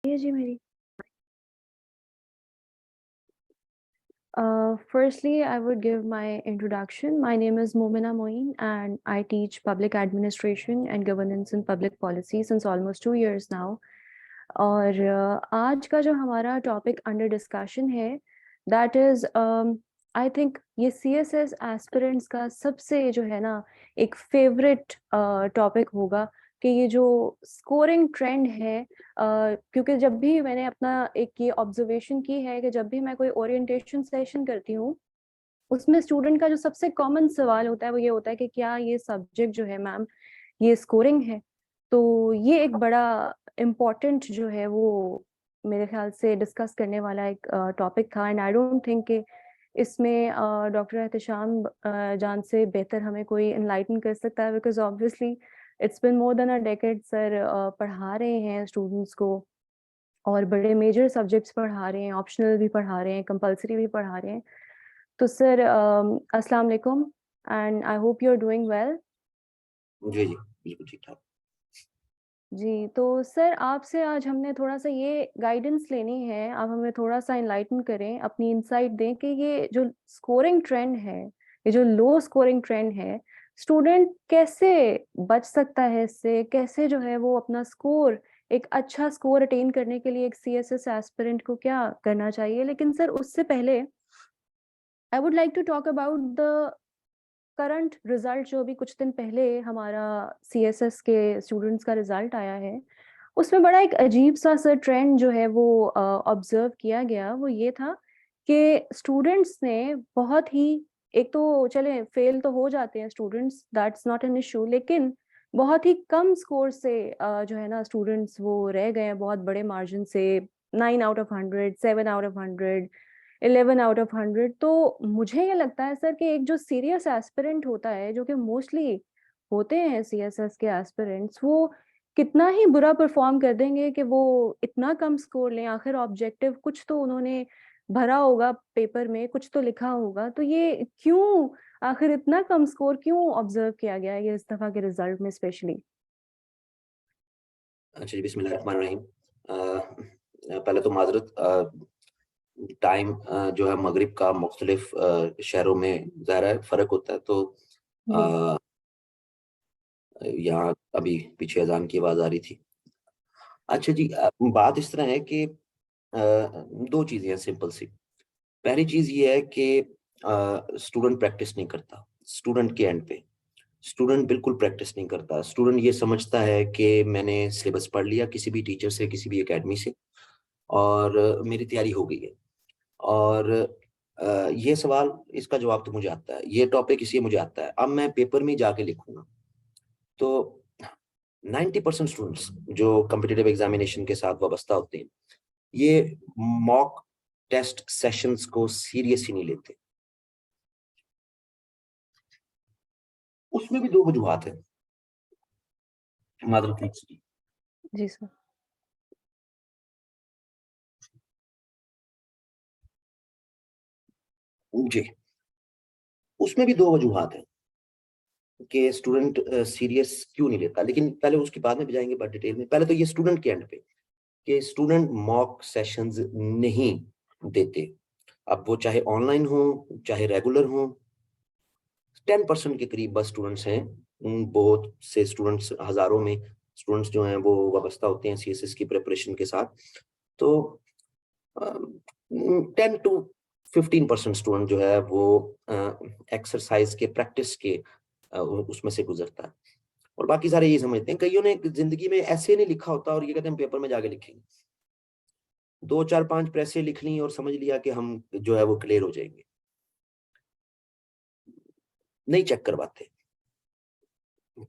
ये जी मेरी। Firstly, I would give my introduction. My name is Momina Moin, and I teach public administration and governance in public policy since almost 2 years now. और आज का जो हमारा topic under discussion है, that is I think ये CSS aspirants का सबसे जो है ना एक फेवरेट टॉपिक होगा कि ये जो स्कोरिंग ट्रेंड है, क्योंकि जब भी मैंने अपना एक ये ऑब्जर्वेशन की है कि जब भी मैं कोई ओरिएंटेशन सेशन करती हूँ, उसमें स्टूडेंट का जो सबसे कॉमन सवाल होता है वो ये होता है कि क्या ये सब्जेक्ट जो है मैम ये स्कोरिंग है। तो ये एक बड़ा इम्पोर्टेंट जो है वो मेरे ख्याल से डिस्कस करने वाला एक टॉपिक था, एंड आई डोंट थिंक कि इसमें डॉक्टर एहतशाम जान से बेहतर हमें कोई एनलाइटन कर सकता है, because obviously it's been more than a decade sir पढ़ा रहे हैं स्टूडेंट्स को, और बड़े मेजर सब्जेक्ट्स पढ़ा रहे हैं, ऑप्शनल भी पढ़ा रहे हैं, कंपलसरी भी पढ़ा रहे हैं। तो सर अस्सलाम वालेकुम, and I hope you are doing well. जी जी बिल्कुल ठीक ठाक। जी, तो सर आपसे आज हमने थोड़ा-सा ये गाइडेंस लेनी है, आप हमें थोड़ा-सा एनलाइटन करें, अपनी इनसाइट दें कि ये जो स्कोरिंग ट्रेंड है, ये जो लो स्कोरिंग ट्रेंड है, स्टूडेंट कैसे बच सकता है इससे? कैसे जो है वो अपना स्कोर, एक अच्छा स्कोर अटेन करने के लिए एक CSS एस्पिरेंट को क्या करना चाहिए? लेकिन सर उससे पहले I would like to talk about the current result जो अभी कुछ दिन पहले हमारा CSS के स्टूडेंट्स का रिजल्ट आया है। उसमें बड़ा एक अजीब-सा ट्रेंड जो है वो ऑब्ज़र्व किया गया, वो ये था कि स्टूडेंट्स ने बहुत ही, एक तो चलें फेल तो हो जाते हैं students, that's not an issue, लेकिन बहुत ही कम स्कोर से जो है ना स्टूडेंट्स वो रह गए हैं बहुत बड़े मार्जिन से, 9 out of 100, 7 out of 100, 11 out of 100। तो मुझे ये लगता है सर कि एक जो सीरियस एस्पिरेंट होता है, जो कि मोस्टली होते हैं CSS के एस्पिरेंट्स, वो कितना ही बुरा परफॉर्म कर देंगे कि वो इतना कम स्कोर लें। आखिर ऑब्जेक्टिव कुछ तो उन्होंने भरा होगा पेपर में, कुछ तो लिखा होगा, तो ये क्यों आखिर इतना कम स्कोर क्यों ऑब्जर्व किया गया है ये इस दफा के रिजल्ट में स्पेशली? अच्छा जी, बिस्मिल्लाहिर्रहमानिर्रहीम। पहले तो माजरत, टाइम जो है मगरिब का मुख्तलिफ शहरों में ज़ाहिर है फ़र्क होता है, तो जी। अ, यहाँ अभी पीछे अज़ान की आवाज़ आ रही थी। अच्छा जी, बात इस तरह है कि 2 चीज़ें हैं सिंपल सी। पहली चीज़ ये है कि स्टूडेंट प्रैक्टिस नहीं करता, स्टूडेंट के एंड पे। स्टूडेंट बिल्कुल प्रैक्टिस नहीं करता। स्टूडेंट ये समझता है कि मैंने सिलेबस पढ़ लिया किसी भी टीचर से, किसी भी एकेडमी से, और मेरी तैयारी हो गई है। और ये सवाल, इसका जवाब तो मुझे आता है, ये टॉपिक इसलिए मुझे आता है, अब मैं पेपर में जाके लिखूँगा। तो 90% स्टूडेंट्स जो कॉम्पिटिटिव एग्ज़ामिनेशन के साथ वाबस्ता होते हैं, ये मॉक टेस्ट सेशंस को सीरियस ही नहीं लेते। उसमें भी 2 वजूहात हैं। मादरअल्लाह जी। जी सर। जी, उसमें भी 2 वजूहात हैं कि स्टूडेंट सीरियस क्यों नहीं लेता, लेकिन पहले उसकी बाद में भी जाएँगे बहुत डिटेल में। पहले तो ये स्टूडेंट के एंड पे कि स्टूडेंट मॉक सेशंस नहीं देते। अब वो चाहे ऑनलाइन हो, चाहे रेगुलर हो, 10% के करीब बस स्टूडेंट्स हैं। बहुत से स्टूडेंट्स, हज़ारों में स्टूडेंट्स जो हैं वो वाबस्ता होते हैं सीएसएस की प्रिपरेशन के साथ। तो 10 टू 15% स्टूडेंट जो है वो एक्सरसाइज़ के, प्रैक्टिस के उसमें से गुज़रता है। और बाकी सारे ये समझते हैं, कइयों ने ज़िंदगी में ऐसे नहीं लिखा होता और ये कहते हैं हम पेपर में जाके लिखेंगे। 2, 4, 5 प्रेसें लिख ली और समझ लिया कि हम जो है वो क्लियर हो जाएँगे। नहीं चेक करवाते,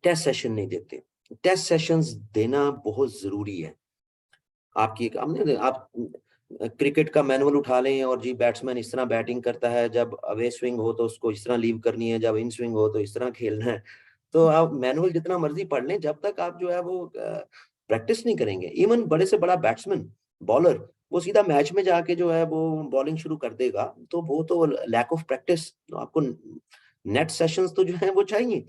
टेस्ट सेशन नहीं देते। टेस्ट सेशंस देना बहुत ज़रूरी है। आपकी एक हमने आप क्रिकेट का मैनुअल उठा लें और जी बैट्समैन इस तरह बैटिंग करता है, जब अवे स्विंग हो तो उसको इस तरह लीव करनी है, जब इन स्विंग हो तो इस तरह खेलना है। तो आप मैनुअल जितना मर्ज़ी पढ़ लें, जब तक आप जो है वो प्रैक्टिस नहीं करेंगे। इवन बड़े से बड़ा बैट्समैन, बॉलर, वो सीधा मैच में जाके जो है वो बॉलिंग शुरू कर देगा, तो वो तो लैक ऑफ प्रैक्टिस। तो आपको नेट सेशंस तो जो है वो चाहिए।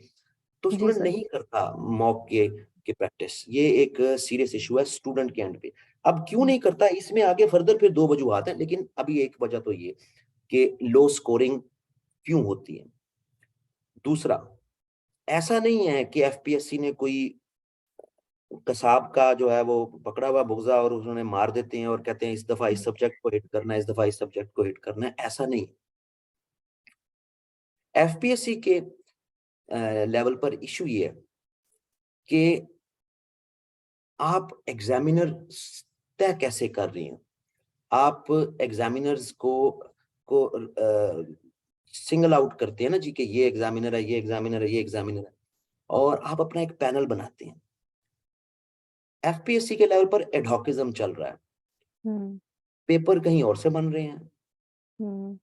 तो जी स्टूडेंट सर। नहीं करता मॉक के प्रैक्टिस। ये एक सीरियस इश्यू है स्टूडेंट के एंड पे। अब क्यों नहीं करता, इसमें आगे फर्दर फिर दो वजूहात हैं, लेकिन अभी एक वजह तो ये कि लो स्कोरिंग क्यों होती है। दूसरा, ऐसा नहीं है कि एफपीएससी ने कोई कसाब का जो है वो पकड़ा हुआ बुगजा और उन्होंने मार देते हैं और कहते हैं इस दफा इस सब्जेक्ट को हिट करना है, इस दफा इस सब्जेक्ट को हिट करना है, ऐसा नहीं। एफपीएससी के लेवल पर इशू ये है कि आप एग्जामिनर तय कैसे कर रही हैं। आप एग्जामिनर्स को सिंगल आउट करते हैं ना जी, कि ये एग्जामिनर है, ये एग्जामिनर है, ये एग्जामिनर है, और आप अपना एक पैनल बनाते हैं। एफपीएससी के लेवल पर एडहॉकिज्म चल रहा है, पेपर कहीं और से बन रहे हैं,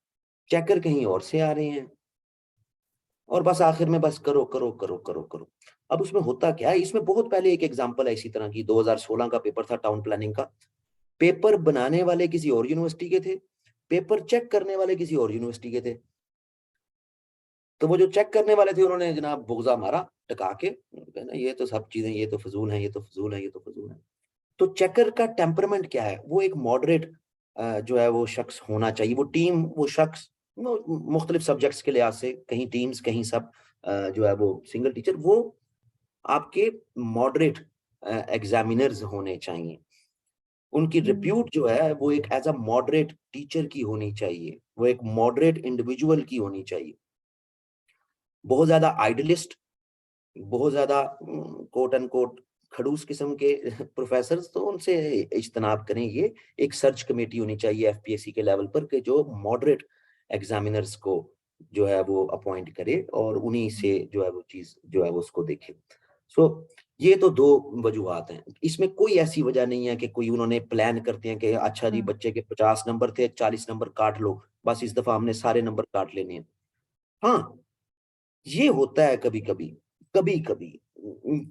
चेकर कहीं और से आ रहे हैं, और बस आखिर में बस करो करो करो करो करो। अब उसमें होता क्या है, इसमें बहुत पहले एक एग्जांपल है इसी तरह की, 2016 का पेपर था टाउन प्लानिंग का। पेपर बनाने वाले किसी और यूनिवर्सिटी के थे, पेपर चेक करने वाले किसी और यूनिवर्सिटी के थे। तो वो जो चेक करने वाले थे उन्होंने जनाब बुगजा मारा टका के, ना ये तो सब चीजें ये तो फजूल है, ये तो फजूल है, ये तो फजूल है। तो चेकर का टेम्परामेंट क्या है, वो एक मॉडरेट जो है वो शख्स होना चाहिए, वो टीम, वो शख्स मुख्तलिफ सब्जेक्ट्स के लिहाज से, कहीं टीम्स कहीं सब जो है वो सिंगल टीचर, वो आपके मॉडरेट एग्जामिनर्स होने चाहिए। उनकी रिप्यूट जो है वो एक एज अ मॉडरेट टीचर की होनी चाहिए, वो एक मॉडरेट इंडिविजुअल की होनी चाहिए। बहुत ज्यादा आइडलिस्ट, बहुत ज्यादा कोट एंड कोट खड़ूस किस्म के प्रोफेसर, तो उनसे इज्तनाब करें। ये एक सर्च कमेटी होनी चाहिए एफपीएससी के लेवल पर कि जो मॉडरेट एग्जामिनर्स को जो है वो अपॉइंट करे और उन्हीं से जो है वो चीज जो है वो उसको देखे। सो ये तो दो वजूहात हैं, इसमें कोई ऐसी वजह नहीं है कि कोई उन्होंने प्लान करते हैं कि अच्छा जी बच्चे के 50 नंबर थे, 40 नंबर काट लो, बस इस दफा हमने सारे नंबर काट लेने हैं। हाँ, ये होता है कभी कभी, कभी कभी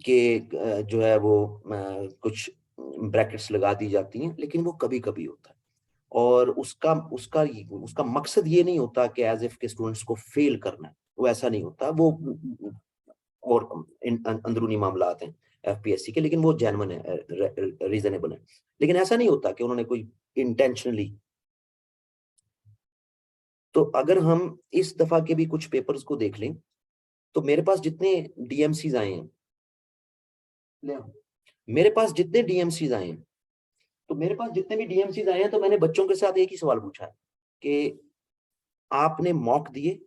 के जो है वो कुछ ब्रैकेट्स लगा दी जाती हैं, लेकिन वो कभी कभी होता है। और उसका उसका उसका मकसद ये नहीं होता कि एज इफ के स्टूडेंट्स को फेल करना है, वो ऐसा नहीं होता। वो और अंदरूनी मामलात हैं एफपीएससी के, लेकिन वो जेन्युइन है, रीजनेबल है। लेकिन ऐसा नहीं होता कि उन्होंने कोई इंटेंशनली। तो अगर हम इस दफा के भी कुछ पेपर्स को देख लें, तो मेरे पास जितने डीएमसीज आए हैं, मेरे पास जितने डीएमसीज आए हैं, तो मेरे पास जितने भी डीएमसीज आए हैं, तो मैंने बच्चों के साथ एक ही सवाल पूछा है कि आपने मॉक दिए,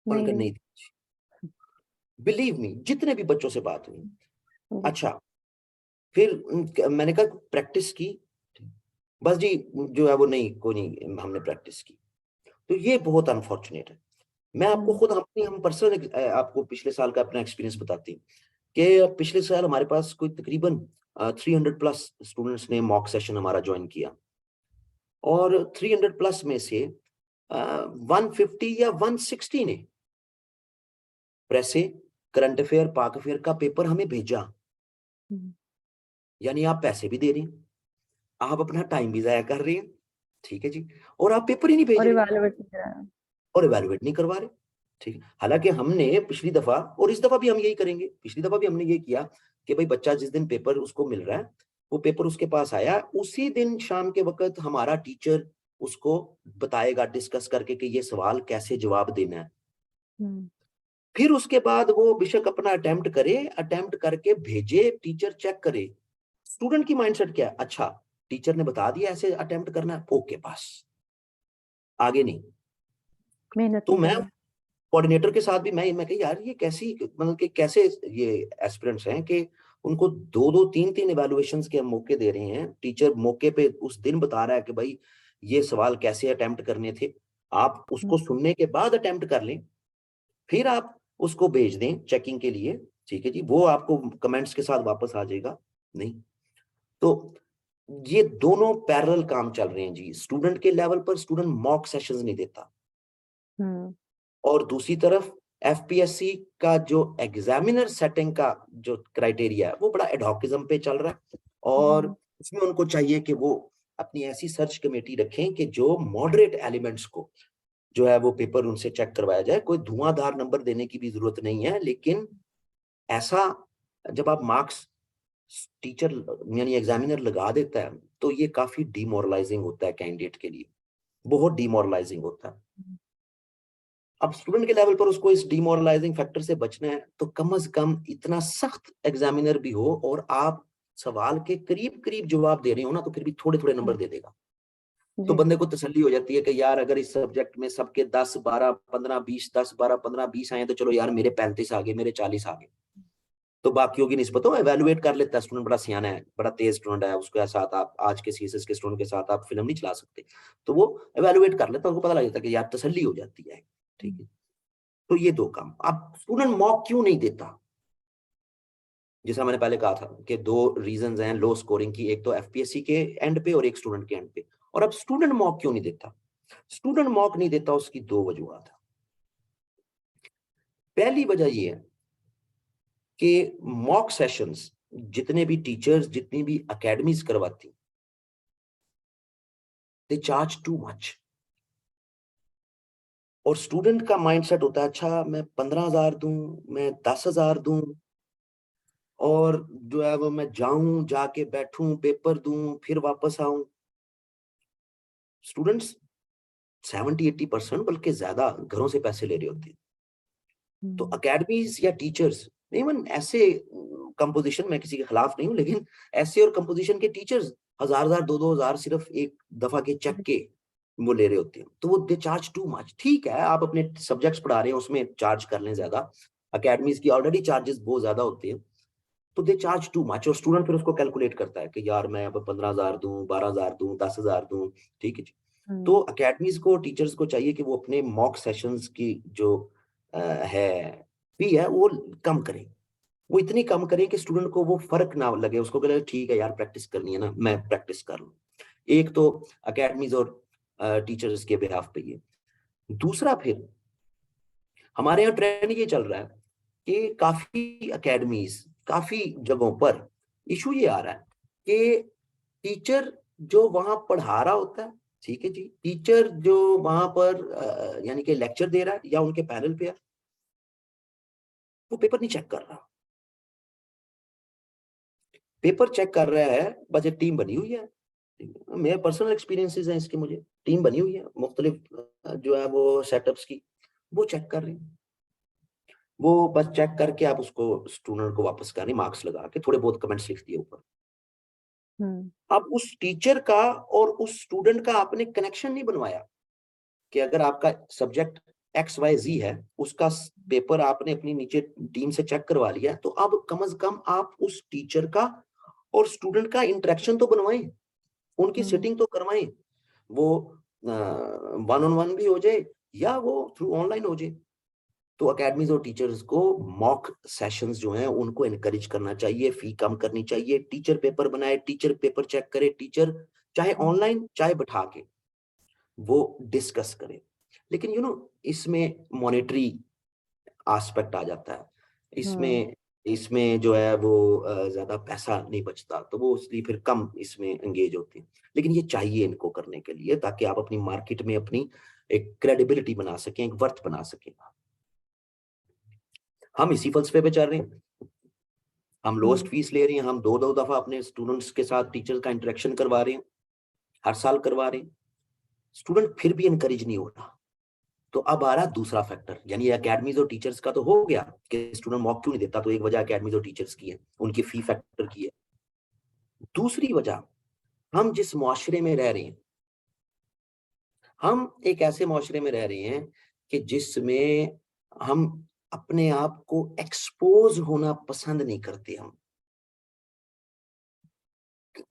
पढ़कर नहीं। नहीं दिए। बिलीव मी, जितने भी बच्चों से बात हुई, अच्छा, फिर मैंने कहा प्रैक्टिस की, बस जी जो है वो नहीं, कोई नहीं हमने प्रैक्टिस की। तो ये बहुत अनफॉर्चुनेट है। मैं आपको खुद अपनी हम पर्सनल आपको पिछले साल का अपना एक्सपीरियंस बताती हूँ कि पिछले साल हमारे पास कोई तकरीबन 300 प्लस स्टूडेंट्स ने मॉक सेशन हमारा ज्वाइन किया, और 300 प्लस में से 150 या 160 ने प्रेस से करंट अफेयर पाक अफेयर का पेपर हमें भेजा। यानी आप पैसे भी दे रहे हैं, आप अपना टाइम भी जाया कर रहे हैं, ठीक है जी, और आप पेपर ही नहीं भेज और रहे इवैल्यूएट नहीं करा। और इवैल्यूएट नहीं करवा रहे। ठीक है, हालांकि हमने पिछली दफा और इस दफा भी हम यही करेंगे, पिछली दफा भी हमने ये किया कि भाई बच्चा जिस दिन पेपर उसको मिल रहा है, वो पेपर उसके पास आया, उसी दिन शाम के वक्त हमारा टीचर उसको बताएगा डिस्कस करके कि ये सवाल कैसे जवाब देना है। फिर उसके बाद वो बेशक अपना अटेम्प्ट करे, अटेम्प्ट करके भेजे, टीचर चेक करे। स्टूडेंट की माइंडसेट क्या है, अच्छा टीचर ने बता दिया ऐसे अटेम्प्ट करना है, ओके बस आगे नहीं। मेहनत तो नहीं मैं करनी। कोऑर्डिनेटर के साथ भी मैं कही यार ये कैसी, मतलब कि कैसे ये एस्पिरेंट्स हैं कि उनको दो दो तीन तीन इवैल्यूएशंस के हम मौके दे रहे हैं, टीचर मौके पे उस दिन बता रहा है कि भाई ये सवाल कैसे अटेम्प्ट करने थे, आप उसको सुनने के बाद अटेम्प्ट कर लें, फिर आप उसको भेज दें चेकिंग के लिए, ठीक है जी, वो आपको कमेंट्स के साथ वापस आ जाएगा। नहीं, तो ये दोनों पैरेलल काम चल रहे हैं जी। स्टूडेंट के लेवल पर स्टूडेंट मॉक सेशंस नहीं देता, और दूसरी तरफ एफपीएससी का जो एग्जामिनर सेटिंग का जो क्राइटेरिया है वो बड़ा एडहॉकिज्म पे चल रहा है, और उसमें उनको चाहिए कि वो अपनी ऐसी सर्च कमेटी रखें कि जो मॉडरेट एलिमेंट्स को जो है वो पेपर उनसे चेक करवाया जाए। कोई धुआंधार नंबर देने की भी जरूरत नहीं है, लेकिन ऐसा जब आप मार्क्स टीचर यानी एग्जामिनर लगा देता है, तो ये काफी डिमोरलाइजिंग होता है कैंडिडेट के लिए, बहुत डिमोरलाइजिंग होता है। अब स्टूडेंट के लेवल पर उसको इस डिमोरलाइजिंग फैक्टर से बचना है, तो कम से कम इतना सख्त एग्जामिनर भी हो और आप सवाल के करीब करीब जवाब दे रहे हो ना, तो फिर भी थोड़े थोड़े नंबर दे देगा। तो जी। बंदे को तसल्ली हो जाती है कि यार अगर इस सब्जेक्ट में सबके 10 12 15 20 10 12 15 20 आए, तो चलो यार मेरे 35 आ गए, मेरे 40 आ गए। तो बाकियों की निस्बत हो एवेलुएट कर लेता है स्टूडेंट, बड़ा सियाना है, बड़ा तेज स्टूडेंट है, उसके साथ आप आज के सीएसएस के स्टूडेंट के साथ आप फिल्म नहीं चला सकते। तो वो एवेलुएट कर लेता है, उसको पता लग जाता है कि यार तसल्ली हो जाती है। ठीक है, तो ये दो काम। अब स्टूडेंट मॉक क्यों नहीं देता? जैसा मैंने पहले कहा था कि दो रीजंस हैं लो स्कोरिंग की, एक तो एफपीएससी के एंड पे और एक स्टूडेंट के एंड पे। और अब स्टूडेंट मॉक क्यों नहीं देता? स्टूडेंट मॉक नहीं देता, उसकी दो वजूहत है। पहली वजह ये है कि मॉक सेशंस जितने भी टीचर्स, जितनी भी एकेडमीज करवाती, दे चार्ज टू मच। और स्टूडेंट का माइंडसेट होता है, अच्छा मैं 15,000 दूं, मैं 10,000 दूं, और जो है वो मैं जाऊं, जाके बैठूं, पेपर दूं, फिर वापस आऊं। स्टूडेंट्स 70-80% बल्कि ज्यादा घरों से पैसे ले रहे होते हैं। तो अकेडमीज या टीचर्स, इवन ऐसे कंपोजिशन, मैं किसी के खिलाफ नहीं हूं, लेकिन ऐसे और कंपोजिशन के टीचर्स 1,000 2,000 सिर्फ एक दफा के चेक के वो ले रहे होते हैं। तो वो दे चार्ज टू मच। ठीक है, आप अपने सब्जेक्ट्स पढ़ा रहे हैं उसमें चार्ज कर लें ज्यादा, अकेडमीज की ऑलरेडी चार्जेस बहुत ज्यादा होते हैं, तो दे चार्ज टू मच। और स्टूडेंट फिर उसको कैलकुलेट करता है कि यार मैं अब 15,000 दूं, 12,000 दूं, 10,000 दूं। ठीक है जी। तो अकेडमीज को, टीचर्स को चाहिए कि वो अपने मॉक सेशंस की जो है फी है वो कम करें। वो इतनी कम करें कि स्टूडेंट को वो फर्क ना लगे, उसको लगे ठीक है यार प्रैक्टिस करनी है ना, मैं प्रैक्टिस कर लूं। एक तो अकेडमीज और टीचर्स के बिहाफ पे ये। दूसरा, फिर हमारे यहाँ ट्रेंड ये चल रहा है कि काफी अकेडमीज, काफी जगहों पर इशू ये आ रहा है कि टीचर जो वहां पढ़ा रहा होता है, ठीक है जी, टीचर जो वहां पर यानी कि लेक्चर दे रहा है या उनके पैनल पे है, वो पेपर नहीं चेक कर रहा। पेपर चेक कर रहा है, बस एक टीम बनी हुई है, मेरे पर्सनल एक्सपीरियंसेस हैं इसके, मुझे टीम बनी हुई है मुख्तलिफ जो है वो सेटअप्स की, वो चेक कर रही है। वो बस चेक करके आप उसको स्टूडेंट को वापस करनी, मार्क्स लगा के थोड़े बहुत कमेंट्स लिख दिए ऊपर। अब उस टीचर का और उस स्टूडेंट का आपने कनेक्शन नहीं बनवाया कि अगर आपका सब्जेक्ट XYZ है, उसका पेपर आपने अपनी नीचे टीम से चेक करवा लिया, तो अब कम से कम आप उस टीचर का और स्टूडेंट का इंटरेक्शन तो बनवाएं, उनकी सेटिंग तो करवाएं। वो वन ऑन वन भी हो जाए या वो थ्रू ऑनलाइन हो जाए। तो अकेडमीज और टीचर्स को मॉक सेशंस जो हैं उनको एनकरेज करना चाहिए, फी कम करनी चाहिए, टीचर पेपर बनाए, टीचर पेपर चेक करे, टीचर चाहे ऑनलाइन चाहे बैठा के वो डिस्कस करे। लेकिन इसमें मॉनेटरी एस्पेक्ट आ जाता है, इसमें इसमें जो है वो ज्यादा पैसा नहीं बचता, तो वो इसलिए फिर कम इसमें एंगेज होते हैं। लेकिन ये चाहिए इनको करने के लिए, ताकि आप अपनी मार्केट में अपनी एक क्रेडिबिलिटी बना सकें, एक वर्थ बना सकें। हम इसी फलसफे पे चल रहे हैं, हम लोएस्ट फीस ले रहे हैं, हम दो दो दफा अपने स्टूडेंट्स के साथ टीचर का इंटरेक्शन करवा रहे हैं, हर साल करवा रहे हैं, स्टूडेंट फिर भी इनकरेज नहीं हो रहा। तो अब आ रहा दूसरा फैक्टर, यानी एकेडमीज और टीचर्स का तो हो गया कि स्टूडेंट मॉक क्यों नहीं देता, तो एक वजह एकेडमीज और टीचर्स की है, उनकी फी फैक्टर की है। दूसरी वजह, हम जिस मुआशरे में रह रहे हैं, हम एक ऐसे मुआशरे में रह रहे हैं कि जिसमें हम अपने आप को एक्सपोज होना पसंद नहीं करते। हम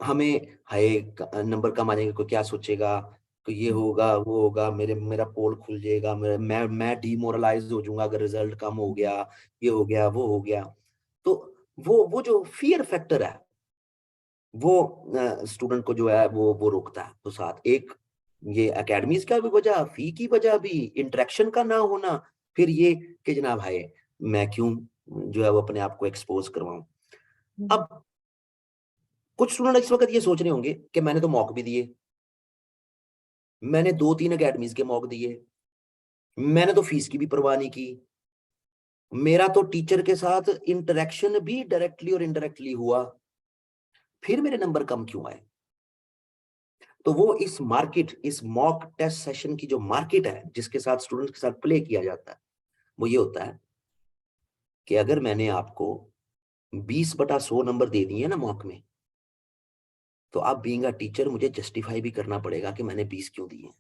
हमें हाय नंबर कम आ जाएंगे, कोई क्या सोचेगा, तो ये होगा वो होगा, मेरा पोल खुल जाएगा, मैं डिमोरलाइज हो जाऊंगा अगर रिजल्ट कम हो गया, ये हो गया वो हो गया। तो वो जो फियर फैक्टर है, वो स्टूडेंट को जो है वो रोकता है। तो साथ एक ये एकेडमीज का भी वजह, फी की वजह भी, इंटरेक्शन का ना होना, फिर ये कि जनाब भाई मैं क्यों जो है वो अपने आप को एक्सपोज करवाऊं। अब कुछ स्टूडेंट इस वक्त ये सोच रहे होंगे कि मैंने तो मॉक भी दिए, मैंने 2-3 एकेडमीज के मॉक दिए, मैंने तो फीस की भी परवाह नहीं की, मेरा तो टीचर के साथ इंटरेक्शन भी डायरेक्टली और इनडायरेक्टली हुआ, फिर मेरे नंबर कम क्यों आए? तो वो इस मार्केट, इस मॉक टेस्ट सेशन की जो मार्केट है, जिसके साथ स्टूडेंट्स के साथ प्ले किया जाता है, वो ये होता है कि अगर मैंने आपको 20/100 नंबर दे दिए ना मॉक में, तो आप बीइंग अ टीचर मुझे जस्टिफाई भी करना पड़ेगा कि मैंने 20 क्यों दिए।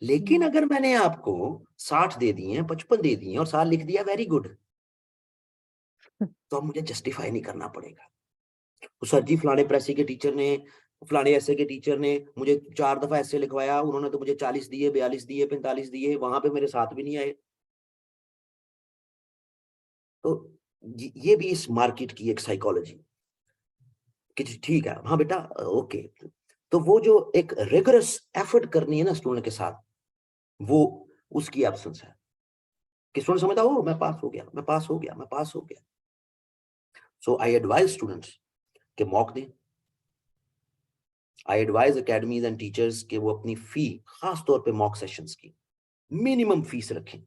लेकिन हम्म, अगर मैंने आपको 60 दे दिए हैं, 55 दे दिए हैं और साल लिख दिया वेरी गुड, तो अब मुझे जस्टिफाई नहीं करना पड़ेगा। तो सर जी फलाने प्रेसी के टीचर ने, फलाने ऐसे के टीचर ने मुझे 4 दफा ऐसे लिखवाया, उन्होंने तो मुझे 40 दिए, 42 दिए, 45 दिए, वहां पे मेरे साथ भी नहीं आए। तो ये भी इस मार्केट की एक साइकोलॉजी कि जी ठीक है, हाँ बेटा, ओके। तो वो जो एक रिगरस एफर्ट करनी है ना स्टूडेंट के साथ, वो उसकी एब्सेंस है कि स्टूडेंट समझता हो मैं पास हो गया, मैं पास हो गया, मैं पास हो गया। सो आई एडवाइज स्टूडेंट्स के मॉक दें। I advise academies and teachers के वो अपनी फी, खास तौर पे मॉक सेशंस की मिनिमम फीस रखें,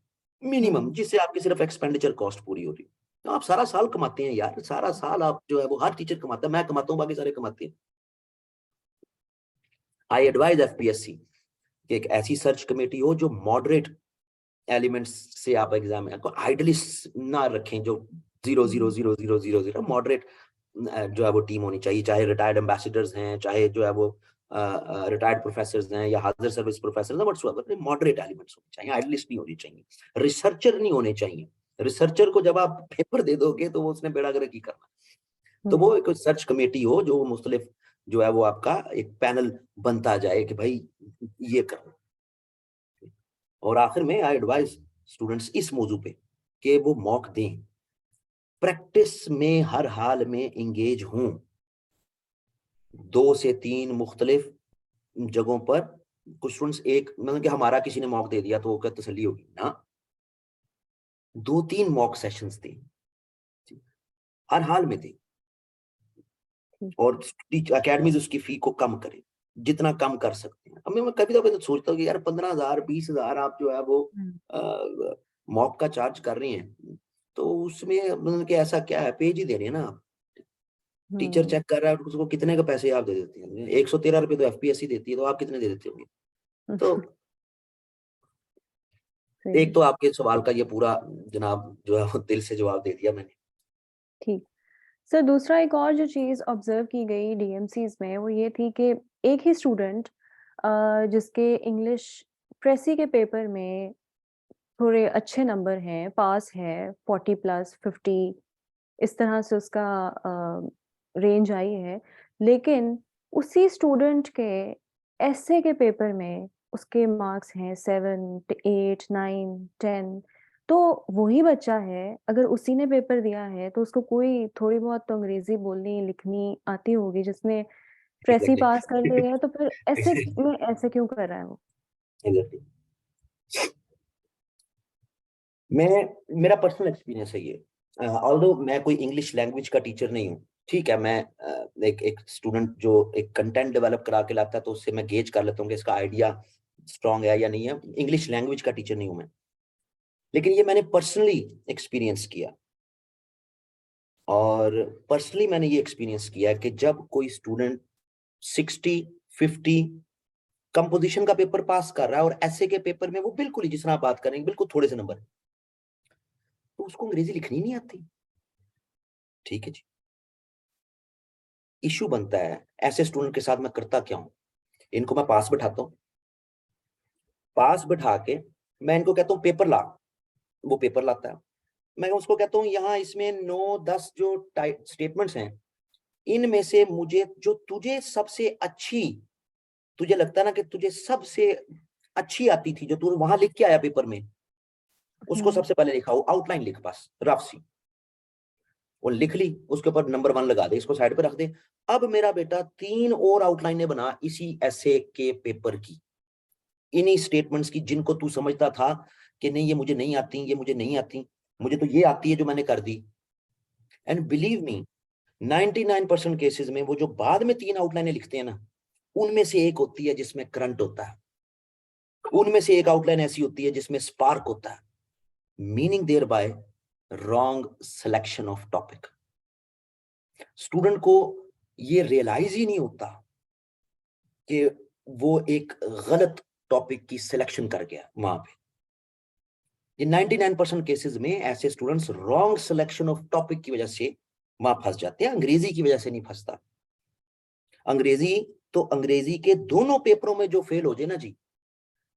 मिनिमम, हम्म, जिससे आपकी सिर्फ एक्सपेंडिचर कॉस्ट पूरी हो रही है। तो आप सारा साल कमाते हैं यार, सारा साल आप जो है वो हर टीचर कमाता है, मैं कमाता हूँ, बाकी सारे कमाते हैं। आई एडवाइज एफपीएससी कि एक ऐसी सर्च कमेटी हो जो मॉडरेट एलिमेंट्स से आप एग्जाम को आइडली ना रखें, जो zero zero hmm, zero zero zero zero moderate जो है वो टीम होनी चाहिए, चाहे रिटायर्ड एम्बेसडर्स हैं, चाहे जो है वो रिटायर्ड प्रोफेसर हैं या हाजिर सर्विस प्रोफेसर हैं, व्हाटसोएवर, मॉडरेट एलिमेंट्स होने चाहिए, आइडलिस्ट नहीं होनी चाहिए, रिसर्चर नहीं होने चाहिए। रिसर्चर को जब आप पेपर दे दोगे तो वो उसने बेड़ा गर्क ही करना। तो वो हम्म, एक सर्च कमेटी हो जो मुख्तलिफ जो है वो आपका एक पैनल बनता जाए कि भाई ये करो। और आखिर में आई एडवाइस स्टूडेंट्स इस मौजू पे कि वो मॉक दें, प्रैक्टिस में हर हाल में इंगेज हों, 2 से 3 मुख्तलिफ जगहों पर। कुछ स्टूडेंट्स एक मतलब कि हमारा किसी ने मॉक दे दिया तो क्या तसल्ली होगी ना, 2-3 मॉक सेशंस दें, हर हाल में दें। ठीक, और अकेडमीज उसकी फी को कम करें, जितना कम कर सकते हैं। अब मैं कभी कभी तो सोचता हूँ कि यार 15,000 20,000 आप जो है वो हम्म, मॉक का चार्ज कर रहे हैं, तो उसमें मतलब कि ऐसा क्या है, पेज ही दे रहे हैं ना आप। टीचर हम्म, चेक कर रहा है उसको कितने का पैसे आप दे देते हैं, 113 रुपए तो एफपीएससी देती है, तो आप कितने दे देते होंगे? तो सही, एक तो आपके सवाल का ये पूरा जनाब जो है वो दिल से जवाब दे दिया मैंने। ठीक। सर दूसरा एक और जो चीज़ ऑब्जर्व की गई डीएमसीज में वो ये थी कि एक ही स्टूडेंट जिसके इंग्लिश प्रेसी के पेपर में थोड़े अच्छे नंबर हैं, पास है 40 प्लस 50, इस तरह से उसका रेंज आई है, लेकिन उसी स्टूडेंट के एसे के पेपर में उसके मार्क्स हैं 7 8 9 10। तो वही बच्चा है, अगर उसी ने पेपर दिया है तो उसको कोई थोड़ी बहुत तो अंग्रेजी बोलनी लिखनी आती होगी, जिसने प्रेसी पास कर एग्जैक्टली। लिया है, तो फिर ऐसे में ऐसे क्यों कर रहा है वो? एग्जैक्टली। मैं, मेरा पर्सनल एक्सपीरियंस है ये, ऑल्दो मैं कोई इंग्लिश लैंग्वेज का टीचर नहीं हूँ, ठीक है, मैं एक एक स्टूडेंट जो एक कंटेंट डेवलप करा के लाता है तो उससे मैं गेज कर लेता हूँ कि इसका आइडिया स्ट्रांग है या नहीं है। इंग्लिश लैंग्वेज का टीचर नहीं हूं मैं, लेकिन ये मैंने पर्सनली एक्सपीरियंस किया। और पर्सनली मैंने ये एक्सपीरियंस किया कि जब कोई स्टूडेंट 60 50 कंपोजिशन का पेपर पास कर रहा है और ऐसे के पेपर में वो बिल्कुल ही, जिस तरह आप बात करेंगे, बिल्कुल थोड़े से नंबर, तो उसको अंग्रेजी लिखनी नहीं आती, ठीक है जी। इश्यू बनता है ऐसे स्टूडेंट के साथ, मैं करता क्या हूं, इनको मैं पास बिठाता हूं, पास बिठा के मैं इनको कहता हूं पेपर ला, वो पेपर लाता है। मैं उसको कहता हूं यहाँ इसमें 9 10 जो स्टेटमेंट्स हैं, इनमें से मुझे जो तुझे सबसे अच्छी, तुझे लगता है ना कि तुझे सबसे अच्छी आती थी, जो तू वहां लिख के आया पेपर में, उसको हम्म, सबसे पहले लिखा हो, आउटलाइन लिख, बस रफ सी, वो लिख ली, उसके ऊपर नंबर 1 लगा दे, इसको साइड पे रख दे। अब मेरा बेटा 3 और आउटलाइनें बना इसी ऐसे के पेपर की, इन्हीं स्टेटमेंट्स की, जिनको तू समझता था कि नहीं ये मुझे नहीं आती, ये मुझे नहीं आती, मुझे तो ये आती है जो मैंने कर दी। एंड बिलीव मी, 99% केसेस में वो जो बाद में 3 आउटलाइनें लिखते हैं ना, उनमें से एक होती है जिसमें करंट होता है, उनमें से एक आउटलाइन ऐसी होती है जिसमें स्पार्क होता है, meaning thereby wrong selection of topic. Student को ये रियलाइज ही नहीं होता कि वो एक गलत टॉपिक की सिलेक्शन कर गया वहां पे। ये 99% केसेस में ऐसे students wrong selection of topic की वजह से वहां फंस जाते हैं, अंग्रेजी की वजह से नहीं फंसता। अंग्रेजी तो अंग्रेजी के दोनों पेपरों में जो फेल हो जाए ना जी,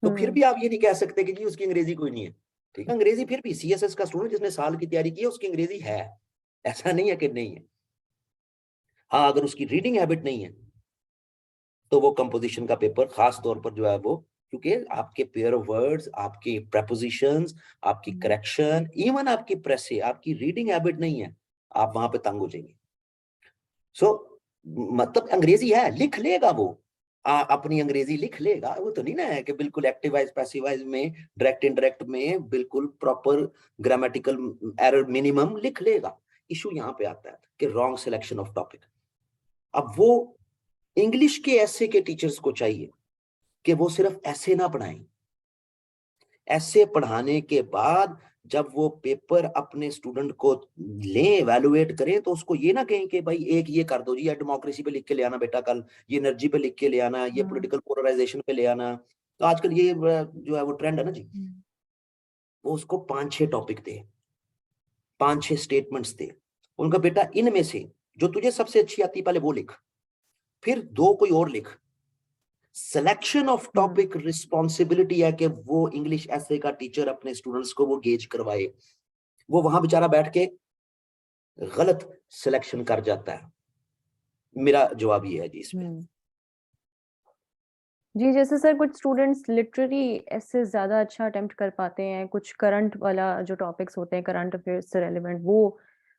तो फिर भी आप ये नहीं कह सकते कि जी उसकी अंग्रेजी कोई नहीं है। ठीक है, अंग्रेजी फिर भी सीएसएस का स्टूडेंट जिसने साल की तैयारी की है उसकी अंग्रेजी है, ऐसा नहीं है कि नहीं है। हाँ, अगर उसकी रीडिंग हैबिट नहीं है तो वो कंपोजिशन का पेपर खास तौर पर जो है वो, क्योंकि आपके पेयर ऑफ वर्ड्स, आपके प्रेपोजिशंस, आपकी करेक्शन, इवन आपकी प्रेसे, आपकी रीडिंग हैबिट नहीं है, आप वहां पे तंग हो जाएंगे। सो मतलब अंग्रेजी है, लिख लेगा वो, अपनी अंग्रेजी लिख लेगा, वो तो नहीं ना है कि बिल्कुल एक्टिव वाइज पैसिव वाइज में, डायरेक्ट इनडायरेक्ट में बिल्कुल प्रॉपर ग्रामेटिकल एरर मिनिमम लिख लेगा। इशू यहाँ पे आता है कि रॉन्ग सिलेक्शन ऑफ टॉपिक। अब वो इंग्लिश के ऐसे के टीचर्स को चाहिए कि वो सिर्फ ऐसे ना पढ़ाएं, ऐसे पढ़ाने के बाद जब वो पेपर अपने स्टूडेंट को लें, एवेलुएट करें, तो उसको ये ना कहें कि भाई एक ये कर दो जी, या डेमोक्रेसी पे लिख के ले आना बेटा, कल ये एनर्जी पे लिख के ले आना, ये पॉलिटिकल पोलराइजेशन पे ले आना। तो आजकल ये जो है वो ट्रेंड है ना जी, वो उसको 5-6 टॉपिक दे, 5-6 स्टेटमेंट्स दे, उनका बेटा इनमें से जो तुझे सबसे अच्छी आती पहले वो लिख, फिर 2 कोई और लिख। सिलेक्शन ऑफ टॉपिक रिस्पॉन्सिबिलिटी है कि वो इंग्लिश ऐसे का टीचर अपने स्टूडेंट्स को वो गेज करवाए। वो वहां बेचारा बैठ के गलत सिलेक्शन कर जाता है। मेरा जवाब ये है जी इसमें। जी, जैसे सर कुछ स्टूडेंट्स लिटरेरी ऐसे ज़्यादा अच्छा अटेम्प्ट कर पाते हैं, कुछ करंट वाला जो टॉपिक्स होते हैं, करंट अफेयर्स से रेलेवेंट, वो